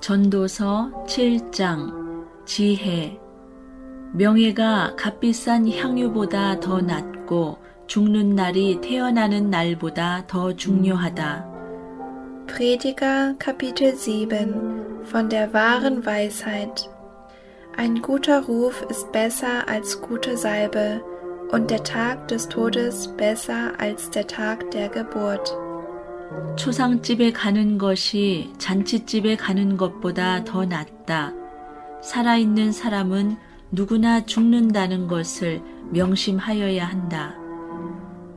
전도서 7장 지혜 명예가 값비싼 향유보다 더 낫고 죽는 날이 태어나는 날보다 더 중요하다. Prediger Kapitel 7 von der wahren Weisheit. Ein guter Ruf ist besser als gute Salbe und der Tag des Todes besser als der Tag der Geburt. 초상집에 가는 것이 잔치집에 가는 것보다 더 낫다. 살아있는 사람은 누구나 죽는다는 것을 명심하여야 한다.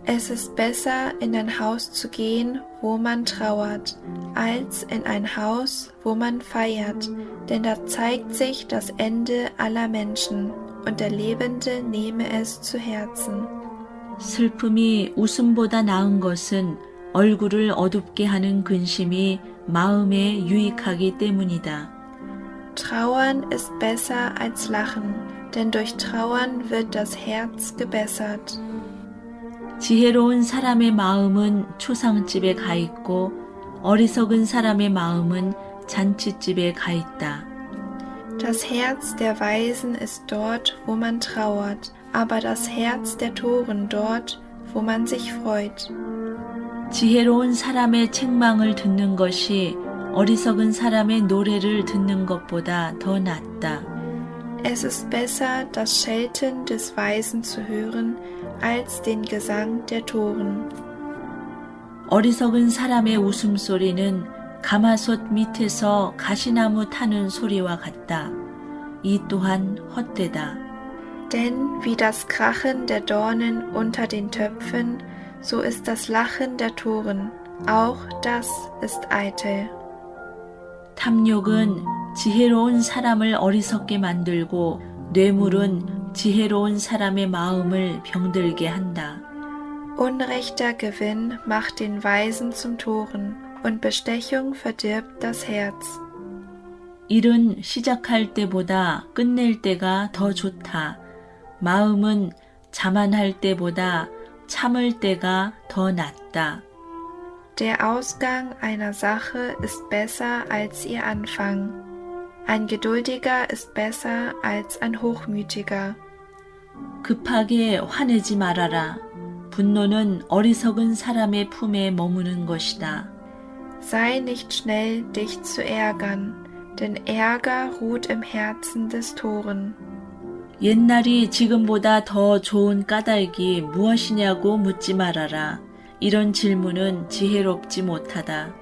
Es ist besser, in ein Haus zu gehen, wo man trauert, als in ein Haus, wo man feiert, denn da zeigt sich das Ende aller Menschen, und der Lebende nehme es zu Herzen. 슬픔이 웃음보다 나은 것은 얼굴을 어둡게 하는 근심이 마음에 유익하기 때문이다. Trauern ist besser als Lachen, denn durch Trauern wird das Herz gebessert. 지혜로운 사람의 마음은 초상집에 가 있고 어리석은 사람의 마음은 잔치집에 가 있다. Das Herz der Weisen ist dort, wo man trauert, aber das Herz der Toren dort, wo man sich freut. 지혜로운 사람의 책망을 듣는 것이 어리석은 사람의 노래를 듣는 것보다 더 낫다. Es ist besser, das Schelten des Weisen zu hören, als den Gesang der Toren. 어리석은 사람의 웃음소리는 가마솥 밑에서 가시나무 타는 소리와 같다. 이 또한 헛되다. Denn wie das Krachen der Dornen unter den Töpfen, so ist das Lachen der Toren, auch das ist eitel. 탐욕은 지혜로운 사람을 어리석게 만들고 뇌물은 지혜로운 사람의 마음을 병들게 한다. Unrechter Gewinn macht den Weisen zum Toren, und Bestechung verdirbt das Herz. 일은 시작할 때보다 끝낼 때가 더 좋다. 마음은 자만할 때보다 참을 때가 더 낫다. Der Ausgang einer Sache ist besser als ihr Anfang. Ein Geduldiger ist besser als ein Hochmütiger. 급하게 화내지 말아라. 분노는 어리석은 사람의 품에 머무는 것이다. Sei nicht schnell, dich zu ärgern, denn Ärger ruht im Herzen des Toren. 옛날이 지금보다 더 좋은 까닭이 무엇이냐고 묻지 말아라. 이런 질문은 지혜롭지 못하다.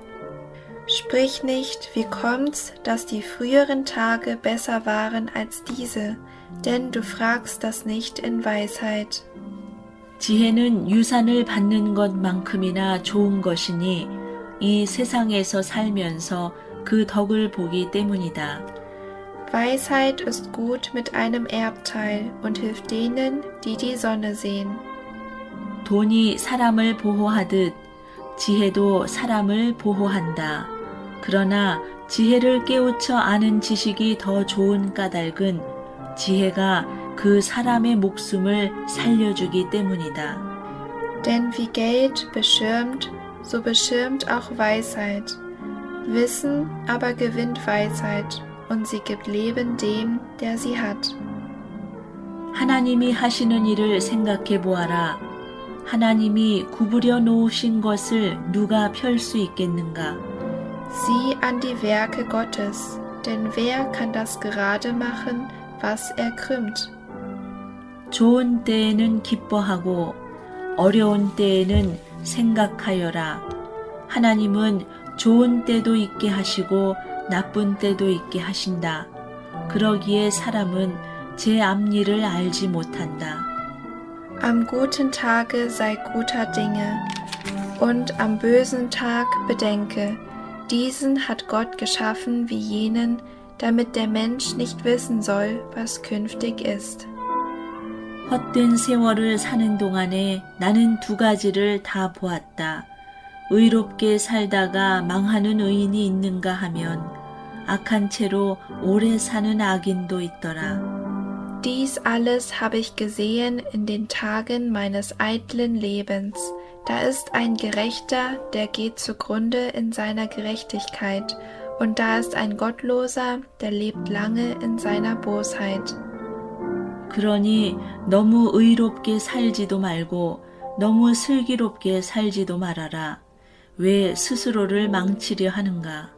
Sprich nicht, wie kommt's, dass die früheren Tage besser waren als diese, denn du fragst das nicht in Weisheit. 지혜는 유산을 받는 것만큼이나 좋은 것이니 이 세상에서 살면서 그 덕을 보기 때문이다. Weisheit ist gut mit einem Erbteil und hilft denen, die die Sonne sehen. 돈이 사람을 보호하듯 지혜도 사람을 보호한다. 그러나 지혜를 깨우쳐 아는 지식이 더 좋은 까닭은 지혜가 그 사람의 목숨을 살려주기 때문이다. Denn wie Geld beschirmt, so beschirmt auch Weisheit. Wissen aber gewinnt Weisheit, und sie gibt Leben dem, der sie hat. 하나님이 하시는 일을 생각해 보아라. 하나님이 구부려 놓으신 것을 누가 펼 수 있겠는가? Sieh an die Werke Gottes, denn wer kann das gerade machen, was er krümmt? 좋은 때에는 기뻐하고 어려운 때에는 생각하여라. 하나님은 좋은 때도 있게 하시고 나쁜 때도 있게 하신다. 그러기에 사람은 제 앞일을 알지 못한다. Am guten Tage sei guter Dinge, und am bösen Tag bedenke, diesen hat Gott geschaffen wie jenen, damit der Mensch nicht wissen soll, was künftig ist. 헛된 세월을 사는 동안에 나는 두 가지를 다 보았다. 의롭게 살다가 망하는 의인이 있는가 하면 악한 채로 오래 사는 악인도 있더라. Dies alles habe ich gesehen in den Tagen meines eitlen Lebens. Da ist ein Gerechter, der geht zugrunde in seiner Gerechtigkeit, und da ist ein Gottloser, der lebt lange in seiner Bosheit. 그러니 너무 의롭게 살지도 말고 너무 슬기롭게 살지도 말아라. 왜 스스로를 망치려 하는가?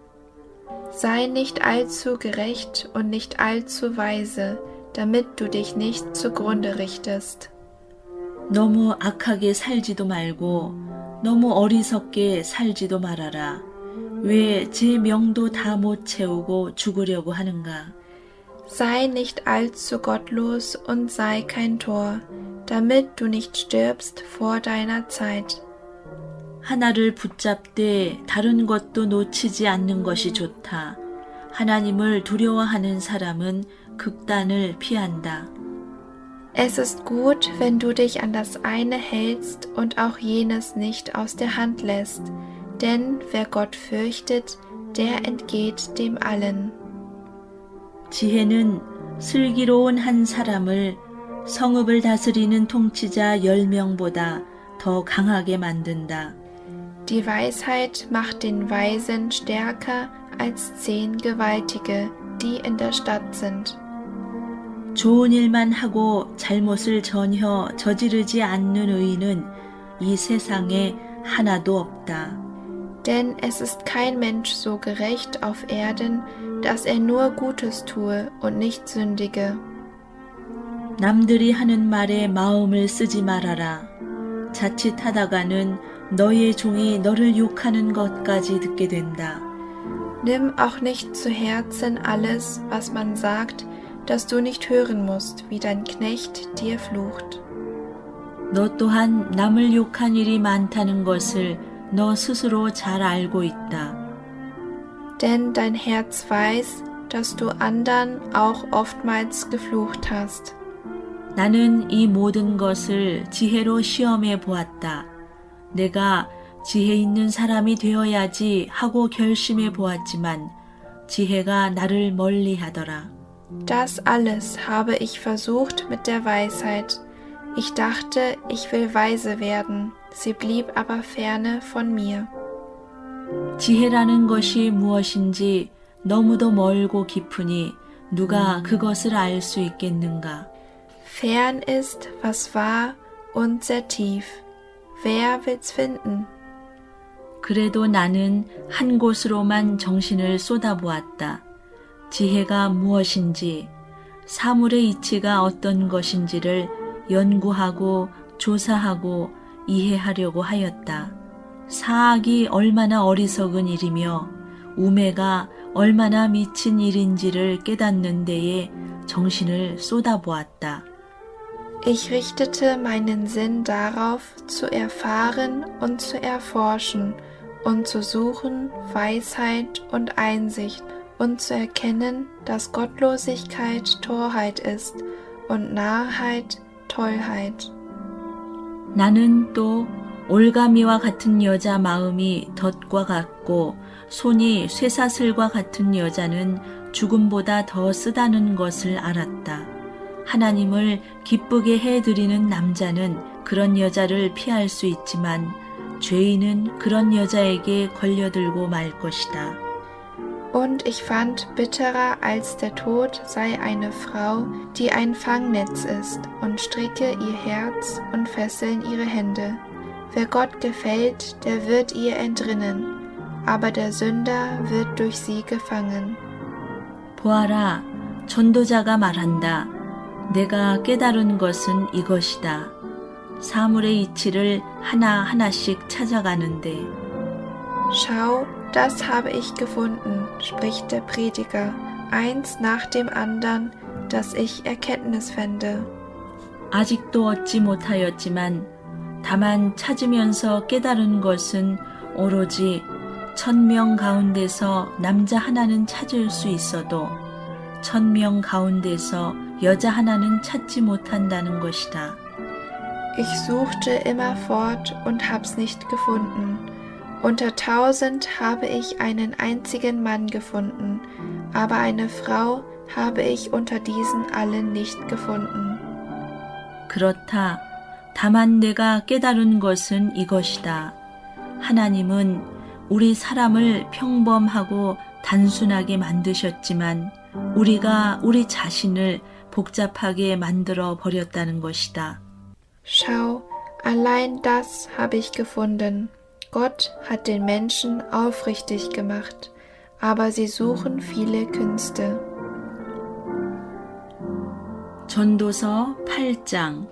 Sei nicht allzu gerecht und nicht allzu weise, damit du dich nicht zugrunde richtest. 너무 악하게 살지도 말고 너무 어리석게 살지도 말아라. 왜 제 명도 다 못 채우고 죽으려고 하는가? Sei nicht allzu gottlos und sei kein Tor, damit du nicht stirbst vor deiner Zeit. 하나를 붙잡되 다른 것도 놓치지 않는 것이 좋다. 하나님을 두려워하는 사람은 극단을 피한다. Es ist gut, wenn du dich an das eine hältst und auch jenes nicht aus der Hand lässt, denn wer Gott fürchtet, der entgeht dem allen. 지혜는 슬기로운 한 사람을 성읍을 다스리는 통치자 10명보다 더 강하게 만든다. Die Weisheit macht den Weisen stärker als 10 Gewaltige, die in der Stadt sind. 좋은 일만 하고 잘못을 전혀 저지르지 않는 의인은 이 세상에 하나도 없다. Denn es ist kein Mensch so gerecht auf Erden, dass er nur Gutes tue und nicht sündige. 남들이 하는 말에 마음을 쓰지 말아라. 자칫하다가는 너의 종이 너를 욕하는 것까지 듣게 된다. Nimm auch nicht zu Herzen alles, was man sagt, dass du nicht hören musst, wie dein Knecht dir flucht. 너 또한 남을 욕한 일이 많다는 것을 너 스스로 잘 알고 있다. Denn dein Herz weiß, dass du anderen auch oftmals geflucht hast. 나는 이 모든 것을 지혜로 시험해 보았다. 내가 지혜 있는 사람이 되어야지 하고 결심해 보았지만 지혜가 나를 멀리하더라. Das alles habe ich versucht mit der Weisheit. Ich dachte, ich will weise werden, sie blieb aber ferne von mir. 지혜라는 것이 무엇인지 너무도 멀고 깊으니 누가 그것을 알 수 있겠는가? Fern ist, was wahr und sehr tief. Wer will's finden? 그래도 나는 한 곳으로만 정신을 쏟아보았다. 지혜가 무엇인지, 사물의 이치가 어떤 것인지를 연구하고 조사하고 이해하려고 하였다. 사악이 얼마나 어리석은 일이며 우매가 얼마나 미친 일인지를 깨닫는 데에 정신을 쏟아보았다. Ich richtete meinen Sinn darauf, zu erfahren und zu erforschen und zu suchen Weisheit und Einsicht und zu erkennen, dass Gottlosigkeit Torheit ist und Narrheit Tollheit. 나는 또 올가미와 같은 여자 마음이 덫과 같고 손이 쇠사슬과 같은 여자는 죽음보다 더 쓰다는 것을 알았다. 하나님을 기쁘게 해드리는 남자는 그런 여자를 피할 수 있지만 죄인은 그런 여자에게 걸려들고 말 것이다. Und ich fand, bitterer als der Tod sei eine Frau, die ein Fangnetz ist und stricke ihr Herz und fesseln ihre Hände. Wer Gott gefällt, der wird ihr entrinnen, aber der Sünder wird durch sie gefangen. 보아라, 전도자가 말한다. 내가 깨달은 것은 이것이다. 사물의 이치를 하나하나씩 찾아가는데. Schau, das habe ich gefunden, spricht der Prediger, eins nach dem andern, dass ich Erkenntnis fände. 아직도 얻지 못하였지만 다만 찾으면서 깨달은 것은 오로지 1000명 가운데서 남자 하나는 찾을 수 있어도 1000명 가운데서 여자 하나는 찾지 못한다는 것이다. Ich suchte immerfort und hab's nicht gefunden. Unter 1000 habe ich einen einzigen Mann gefunden, aber eine Frau habe ich unter diesen allen nicht gefunden. 그렇다. 다만 내가 깨달은 것은 이것이다. 하나님은 우리 사람을 평범하고 단순하게 만드셨지만 우리가 우리 자신을 복잡하게 만들어 버렸다는 것이다. Schau, allein das habe ich gefunden. Gott hat den Menschen aufrichtig gemacht, aber sie suchen viele Künste. 전도서 8장.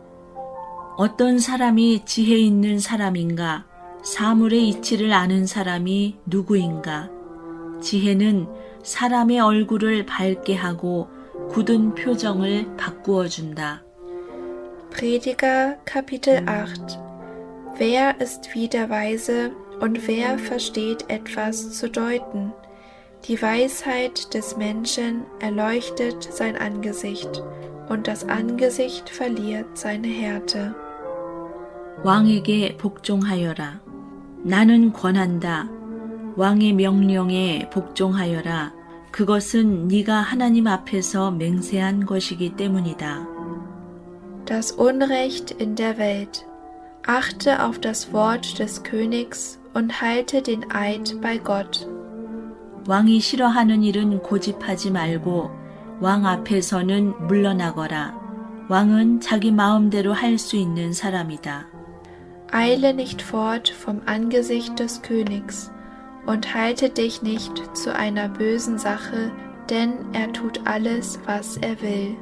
어떤 사람이 지혜 있는 사람인가? 사물의 이치를 아는 사람이 누구인가? 지혜는 사람의 얼굴을 밝게 하고 굳은 표정을 바꾸어 준다. Prediger Kapitel 8. Wer ist wie der Weise und wer versteht etwas zu deuten? Die Weisheit des Menschen erleuchtet sein Angesicht, und das Angesicht verliert seine Härte. 왕에게 복종하여라. 나는 권한다. 왕의 명령에 복종하여라. 그것은 네가 하나님 앞에서 맹세한 것이기 때문이다. Das Unrecht in der Welt. Achte auf das Wort des Königs und halte den Eid bei Gott. 왕이 싫어하는 일은 고집하지 말고 왕 앞에서는 물러나거라. 왕은 자기 마음대로 할 수 있는 사람이다. Eile nicht fort vom Angesicht des Königs und halte dich nicht zu einer bösen Sache, denn er tut alles, was er will.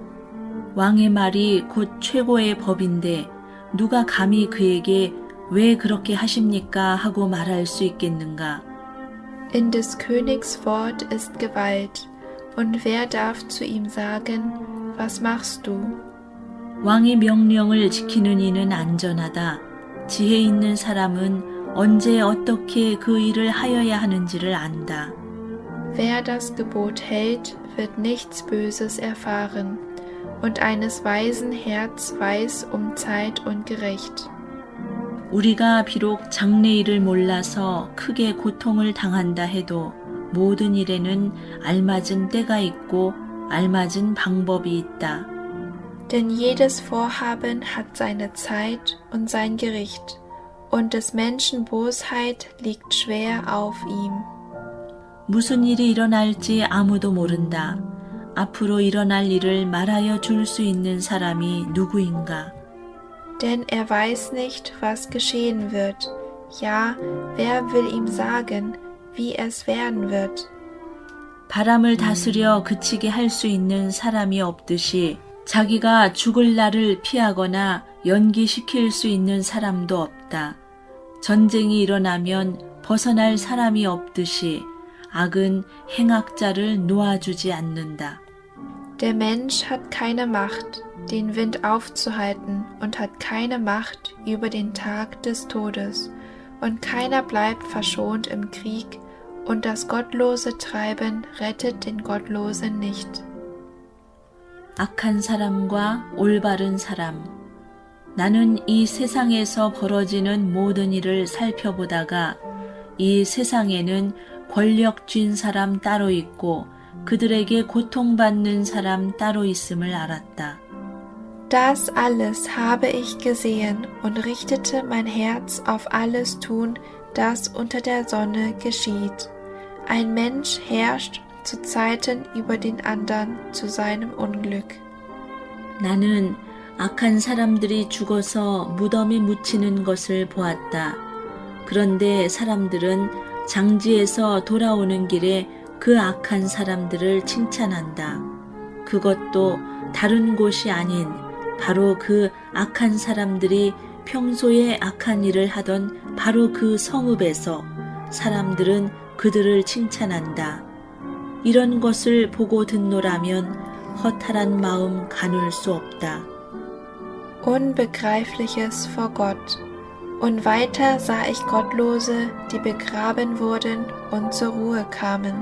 왕의 말이 곧 최고의 법인데 누가 감히 그에게 왜 그렇게 하십니까 하고 말할 수 있겠는가? In des Königs Wort ist Gewalt, und wer darf zu ihm sagen, was machst du? 왕의 명령을 지키는 이는 안전하다. 지혜 있는 사람은 언제 어떻게 그 일을 하여야 하는지를 안다. Wer das Gebot hält, wird nichts Böses erfahren, und eines weisen Herz weiß Zeit und Gericht. 우리가 비록 장래일을 몰라서 크게 고통을 당한다 해도 모든 일에는 알맞은 때가 있고 알맞은 방법이 있다. Denn jedes Vorhaben hat seine Zeit und sein Gericht, und des Menschen Bosheit liegt schwer auf ihm. 무슨 일이 일어날지 아무도 모른다. 앞으로 일어날 일을 말하여 줄 수 있는 사람이 누구인가? Denn er weiß nicht, was geschehen wird. Ja, wer will ihm sagen, wie es werden wird? 바람을 다스려 그치게 할 수 있는 사람이 없듯이 자기가 죽을 날을 피하거나 연기시킬 수 있는 사람도 없다. 전쟁이 일어나면 벗어날 사람이 없듯이 악은 행악자를 놓아주지 않는다. Der Mensch hat keine Macht, den Wind aufzuhalten, und hat keine Macht über den Tag des Todes, und keiner bleibt verschont im Krieg, und das gottlose Treiben rettet den Gottlosen nicht. 악한 사람과 올바른 사람. 나는 이 세상에서 벌어지는 모든 일을 살펴보다가 이 세상에는 권력 쥔 사람 따로 있고 그들에게 고통받는 사람 따로 있음을 알았다. Das alles habe ich gesehen und richtete mein Herz auf alles Tun, das unter der Sonne geschieht. Ein Mensch herrscht zu Zeiten über den anderen zu seinem Unglück. 나는 악한 사람들이 죽어서 무덤에 묻히는 것을 보았다. 그런데 사람들은 장지에서 돌아오는 길에 그 악한 사람들을 칭찬한다. 그것도 다른 곳이 아닌 바로 그 악한 사람들이 평소에 악한 일을 하던 바로 그 성읍에서 사람들은 그들을 칭찬한다. 이런 것을 보고 듣노라면 허탈한 마음 가눌 수 없다. Unbegreifliches vor Gott. Und weiter sah ich Gottlose, die begraben wurden und zur Ruhe kamen.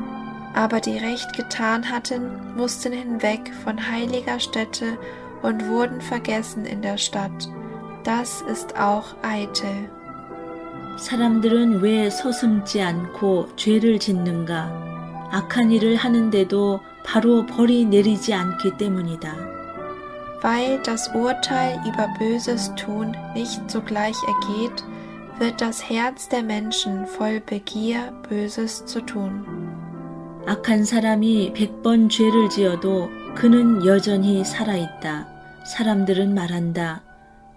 Aber die Recht getan hatten, mussten hinweg von heiliger Stätte und wurden vergessen in der Stadt. Das ist auch eitel. 사람들은 왜 서슴지 않고 죄를 짓는가? 악한 일을 하는데도 바로 벌이 내리지 않기 때문이다. Weil das Urteil über böses Tun nicht sogleich ergeht, wird das Herz der Menschen voll Begier, Böses zu tun. 악한 사람이 100번 죄를 지어도 그는 여전히 살아있다. 사람들은 말한다.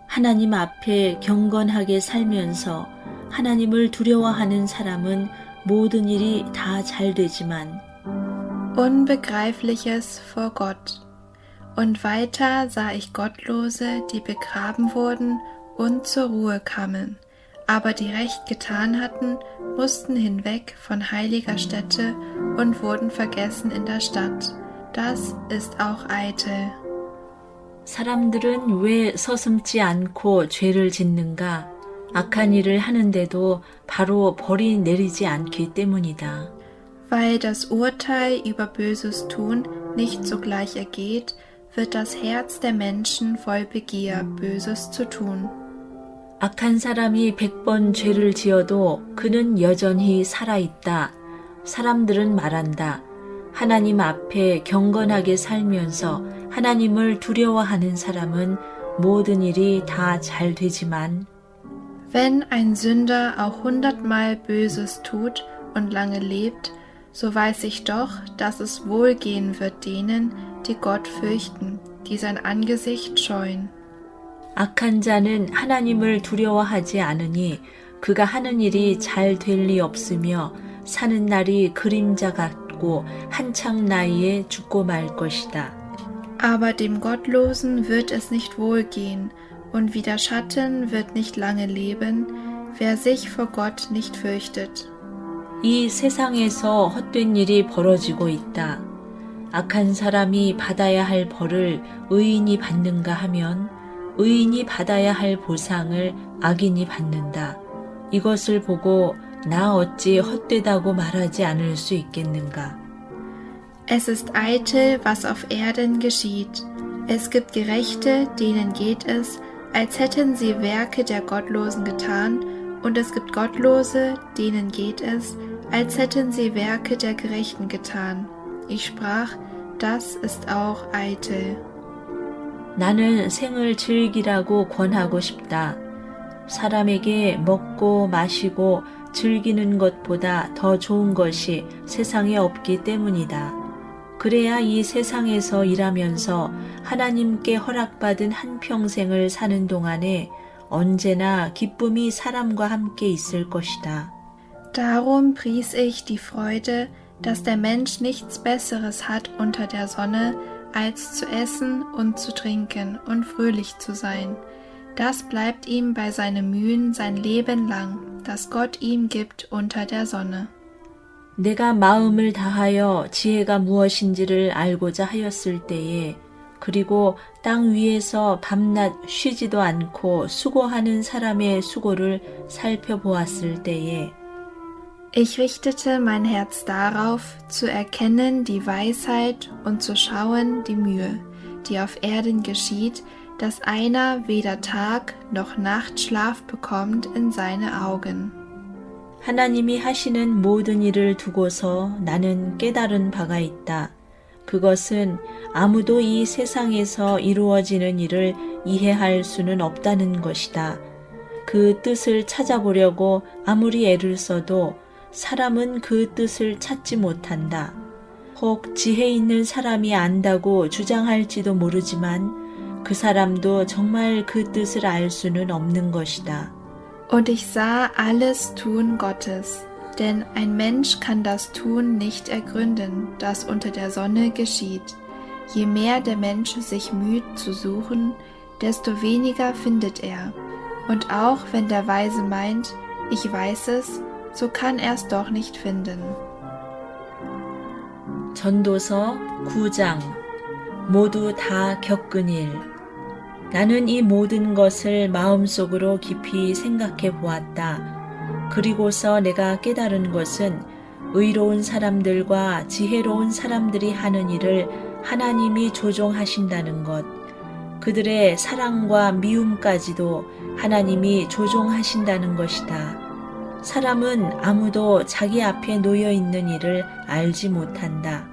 하나님 앞에 경건하게 살면서 하나님을 두려워하는 사람은 모든 일이 다 잘 되지만 Unbegreifliches vor Gott. Und weiter sah ich Gottlose, die begraben wurden und zur Ruhe kamen, aber die recht getan hatten, mussten hinweg von heiliger Stätte und wurden vergessen in der Stadt. Das ist auch eitel. 사람들은 왜 서슴지 않고 죄를 짓는가? 악한 일을 하는데도 바로 벌이 내리지 않기 때문이다. Weil das Urteil über böses Tun nicht sogleich ergeht, wird das Herz der Menschen voll Begier, Böses zu tun. 악한 사람이 100번 죄를 지어도 그는 여전히 살아있다. 사람들은 말한다. 하나님 앞에 경건하게 살면서 하나님을 두려워하는 사람은 모든 일이 다 잘 되지만 Wenn ein Sünder auch 100-mal Böses tut und lange lebt, so weiß ich doch, dass es wohlgehen wird denen, die Gott fürchten, die sein Angesicht scheuen. 악한 자는 하나님을 두려워하지 않으니 그가 하는 일이 잘 될 리 없으며 사는 날이 그림자 같고 한창 나이에 죽고 말 것이다. Aber dem Gottlosen wird es nicht wohlgehen, und wie der Schatten wird nicht lange leben, wer sich vor Gott nicht fürchtet. 이 세상에서 헛된 일이 벌어지고 있다. 악한 사람이 받아야 할 벌을 의인이 받는가 하면 의인이 받아야 할 보상을 악인이 받는다. 이것을 보고 나 어찌 헛되다고 말하지 않을 수 있겠는가? Es ist eitel, was auf Erden geschieht. Es gibt Gerechte, denen geht es, als hätten sie Werke der Gottlosen getan, und es gibt Gottlose, denen geht es, als hätten sie Werke der Gerechten getan. Ich sprach, das ist auch eitel. 나는 생을 즐기라고 권하고 싶다. 사람에게 먹고 마시고 즐기는 것보다 더 좋은 것이 세상에 없기 때문이다. 그래야 이 세상에서 일하면서 하나님께 허락받은 한평생을 사는 동안에 언제나 기쁨이 사람과 함께 있을 것이다. Darum pries ich die Freude, dass der Mensch nichts Besseres hat unter der Sonne, als zu essen und zu trinken und fröhlich zu sein. Das bleibt ihm bei seinen Mühen sein Leben lang, das Gott ihm gibt unter der Sonne. 내가 마음을 다하여 지혜가 무엇인지를 알고자 하였을 때에 그리고 땅 위에서 밤낮 쉬지도 않고 수고하는 사람의 수고를 살펴보았을 때에 Ich richtete mein Herz darauf, zu erkennen die Weisheit und zu schauen die Mühe, die auf Erden geschieht, dass einer weder Tag noch Nacht Schlaf bekommt in seine Augen. 하나님이 하시는 모든 일을 두고서 나는 깨달은 바가 있다. 그것은 아무도 이 세상에서 이루어지는 일을 이해할 수는 없다는 것이다. 그 뜻을 찾아보려고 아무리 애를 써도 사람은 그 뜻을 찾지 못한다. 혹 지혜 있는 사람이 안다고 주장할지도 모르지만 그 사람도 정말 그 뜻을 알 수는 없는 것이다. Und ich sah alles Tun Gottes, denn ein Mensch kann das Tun nicht ergründen, das unter der Sonne geschieht. Je mehr der Mensch sich müht zu suchen, desto weniger findet er. Und auch wenn der Weise meint, ich weiß es, so kann er es doch nicht finden. 전도서 9장 모두 다 겪은 일. 나는 이 모든 것을 마음속으로 깊이 생각해 보았다. 그리고서 내가 깨달은 것은 의로운 사람들과 지혜로운 사람들이 하는 일을 하나님이 조종하신다는 것. 그들의 사랑과 미움까지도 하나님이 조종하신다는 것이다. 사람은 아무도 자기 앞에 놓여 있는 일을 알지 못한다.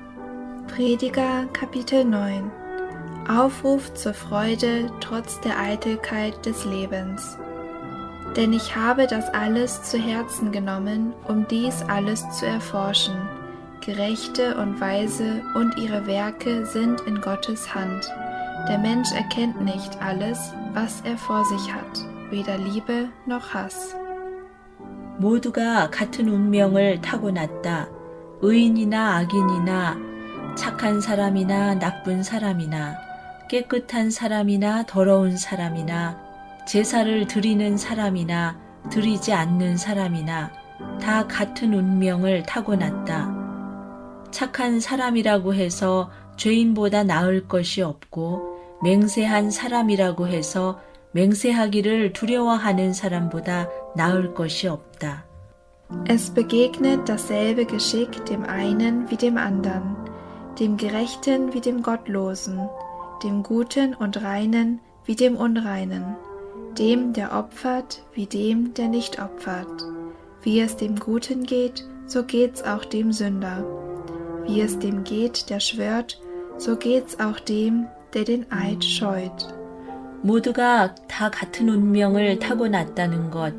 Prediger Kapitel 9 Aufruf zur Freude trotz der Eitelkeit des Lebens. Denn ich habe das alles zu Herzen genommen, um dies alles zu erforschen. Gerechte und Weise und ihre Werke sind in Gottes Hand. Der Mensch erkennt nicht alles, was er vor sich hat, weder Liebe noch Hass. 모두가 같은 운명을 타고났다. 의인이나 악인이나 착한 사람이나 나쁜 사람이나 깨끗한 사람이나 더러운 사람이나 제사를 드리는 사람이나 드리지 않는 사람이나 다 같은 운명을 타고났다. 착한 사람이라고 해서 죄인보다 나을 것이 없고 맹세한 사람이라고 해서 맹세하기를 두려워하는 사람보다 나을 것이 없다. Es begegnet dasselbe Geschick dem einen wie dem anderen, dem Gerechten wie dem Gottlosen, dem Guten und Reinen wie dem Unreinen, dem, der opfert, wie dem, der nicht opfert. Wie es dem Guten geht, so geht's auch dem Sünder. Wie es dem geht, der schwört, so geht's auch dem, der den Eid scheut. 모두가 다 같은 운명을 타고났다는 것.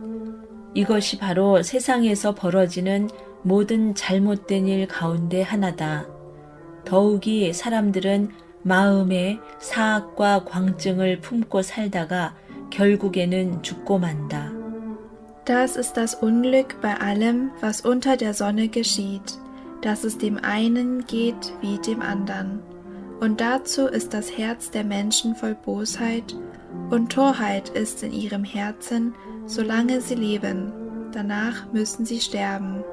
이것이 바로 세상에서 벌어지는 모든 잘못된 일 가운데 하나다. 더욱이 사람들은 마음에 사악과 광증을 품고 살다가 결국에는 죽고 만다. Das ist das Unglück bei allem, was unter der Sonne geschieht, dass es dem einen geht wie dem anderen. Und dazu ist das Herz der Menschen voll Bosheit, und Torheit ist in ihrem Herzen, solange sie leben. Danach müssen sie sterben.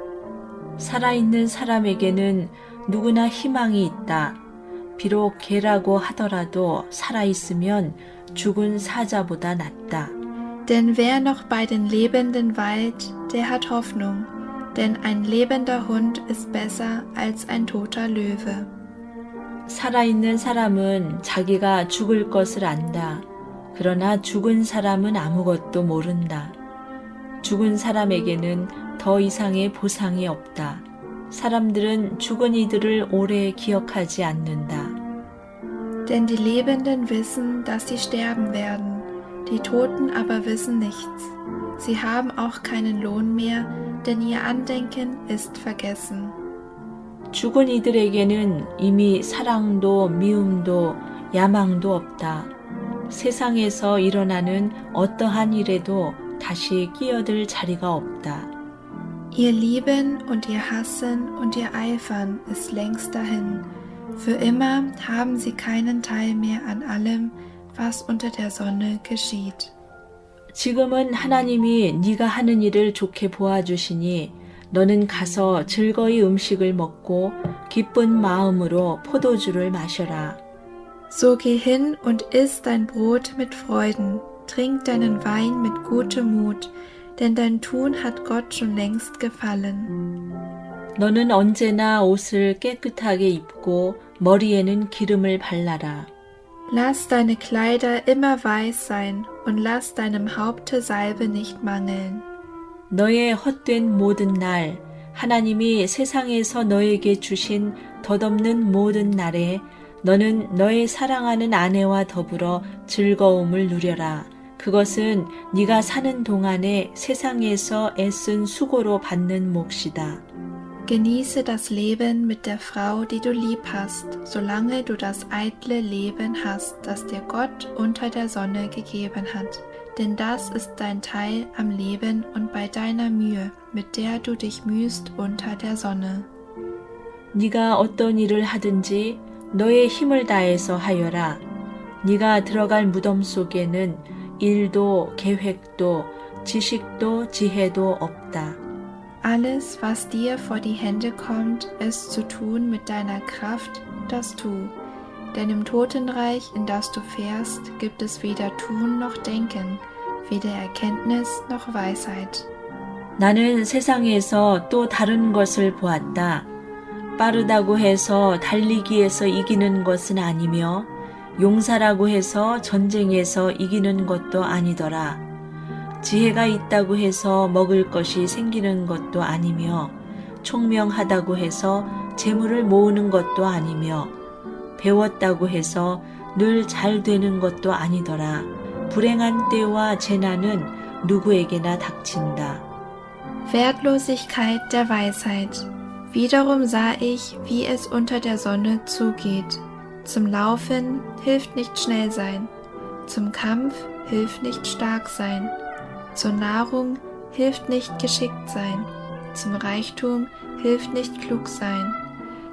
살아있는 사람에게는 누구나 희망이 있다. 비록 개라고 하더라도 살아있으면 죽은 사자보다 낫다. Denn wer noch bei den Lebenden weilt, der hat Hoffnung, denn ein lebender Hund ist besser als ein toter Löwe. 살아있는 사람은 자기가 죽을 것을 안다. 그러나 죽은 사람은 아무것도 모른다. 죽은 사람에게는 더 이상의 보상이 없다. 사람들은 죽은 이들을 오래 기억하지 않는다. Denn die Lebenden wissen, dass sie sterben werden, die Toten aber wissen nichts. Sie haben auch keinen Lohn mehr, denn ihr Andenken ist vergessen. 죽은 이들에게는 이미 사랑도 미움도 야망도 없다. 세상에서 일어나는 어떠한 일에도 다시 끼어들 자리가 없다. Ihr Lieben und ihr Hassen und ihr Eifern ist längst dahin. Für immer haben sie keinen Teil mehr an allem, was unter der Sonne geschieht. 지금은 하나님이 네가 하는 일을 좋게 보아주시니 너는 가서 즐거이 음식을 먹고 기쁜 마음으로 포도주를 마셔라. So geh hin und iss dein Brot mit Freuden, trink deinen Wein mit gutem Mut, denn dein Tun hat Gott schon längst gefallen. 너는 언제나 옷을 깨끗하게 입고 머리에는 기름을 발라라. Lass deine Kleider immer weiß sein und lass deinem Haupte Salbe nicht mangeln. 너의 헛된 모든 날, 하나님이 세상에서 너에게 주신 덧없는 모든 날에 너는 너의 사랑하는 아내와 더불어 즐거움을 누려라. 그것은 네가 사는 동안에 세상에서 애쓴 수고로 받는 몫이다. Genieße das Leben mit der Frau, die du lieb hast, solange du das eitle Leben hast, das dir Gott unter der Sonne gegeben hat. Denn das ist dein Teil am Leben und bei deiner Mühe, mit der du dich mühst unter der Sonne. 네가 어떤 일을 하든지 너의 힘을 다해서 하여라. 네가 들어갈 무덤 속에는 일도 계획도 지식도 지혜도 없다. Alles, was dir vor die Hände kommt, es zu tun mit deiner Kraft, das tu. Denn im Totenreich, in das du fährst, gibt es weder Tun noch Denken, weder Erkenntnis noch Weisheit. 나는 세상에서 또 다른 것을 보았다. 빠르다고 해서 달리기에서 이기는 것은 아니며 용사라고 해서 전쟁에서 이기는 것도 아니더라. 지혜가 있다고 해서 먹을 것이 생기는 것도 아니며 총명하다고 해서 재물을 모으는 것도 아니며 배웠다고 해서 늘 잘 되는 것도 아니더라. 불행한 때와 재난은 누구에게나 닥친다. Wertlosigkeit der Weisheit. Wiederum sah ich, wie es unter der Sonne zugeht. Zum Laufen hilft nicht schnell sein, zum Kampf hilft nicht stark sein, zur Nahrung hilft nicht geschickt sein, zum Reichtum hilft nicht klug sein.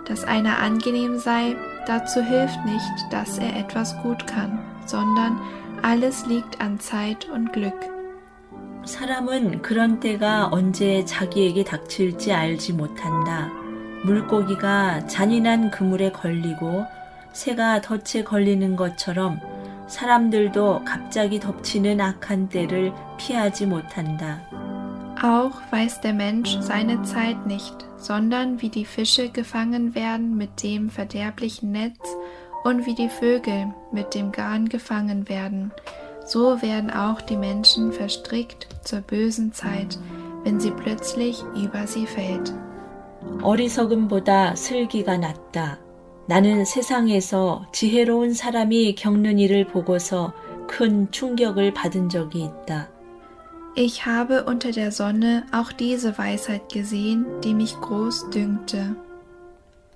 Dass einer angenehm sei, dazu hilft nicht, dass er etwas gut kann, sondern alles liegt an Zeit und Glück. 사람은 그런 때가 언제 자기에게 닥칠지 알지 못한다. 물고기가 잔인한 그물에 걸리고 새가 덫에 걸리는 것처럼 사람들도 갑자기 덮치는 악한 때를 피하지 못한다. Auch weiß der Mensch seine Zeit nicht, sondern wie die Fische gefangen werden mit dem verderblichen Netz und wie die Vögel mit dem Garn gefangen werden, so werden auch die Menschen verstrickt zur bösen Zeit, wenn sie plötzlich über sie fällt. 어리석음보다 슬기가 낫다. 나는 세상에서 지혜로운 사람이 겪는 일을 보고서 큰 충격을 받은 적이 있다. Ich habe unter der Sonne auch diese Weisheit gesehen, die mich groß dünkte.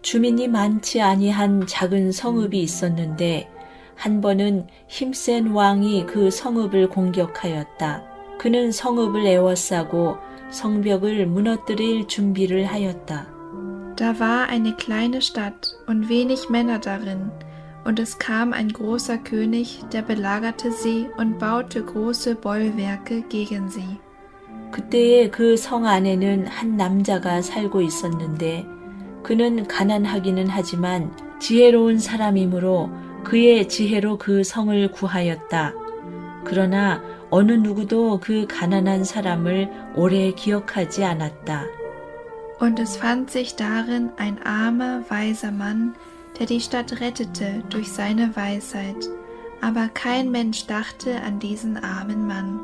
주민이 많지 아니한 작은 성읍이 있었는데 한 번은 힘센 왕이 그 성읍을 공격하였다. 그는 성읍을 에워싸고 성벽을 무너뜨릴 준비를 하였다. Da war eine kleine Stadt und wenig Männer darin, und es kam ein großer König, der belagerte sie und baute große Bollwerke gegen sie. 그때에 그 성 안에는 한 남자가 살고 있었는데 그는 가난하기는 하지만 지혜로운 사람이므로 그의 지혜로 그 성을 구하였다. 그러나 어느 누구도 그 가난한 사람을 오래 기억하지 않았다. Und es fand sich darin ein armer, weiser Mann, der die Stadt rettete durch seine Weisheit. Aber kein Mensch dachte an diesen armen Mann.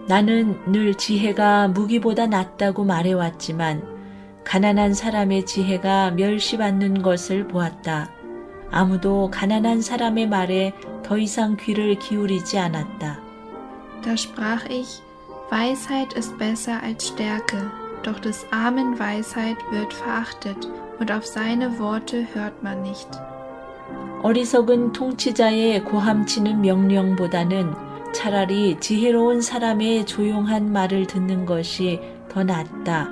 나는 늘 지혜가 무기보다 낫다고 말해왔지만 가난한 사람의 지혜가 멸시받는 것을 보았다. 아무도 가난한 사람의 말에 더 이상 귀를 기울이지 않았다. Da sprach ich, Weisheit ist besser als Stärke, doch des Armen Weisheit wird verachtet, und auf seine Worte hört man nicht. 어리석은 통치자의 고함치는 명령보다는 차라리 지혜로운 사람의 조용한 말을 듣는 것이 더 낫다.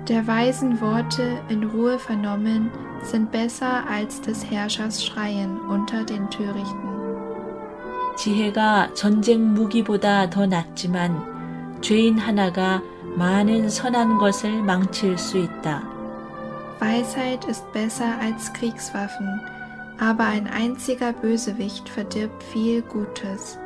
Der Weisen Worte in Ruhe vernommen sind besser als des Herrschers Schreien unter den Törichten. 지혜가 전쟁 무기보다 더 낫지만 죄인 하나가 많은 선한 것을 망칠 수 있다. Weisheit ist besser als Kriegswaffen, aber ein einziger Bösewicht verdirbt viel Gutes.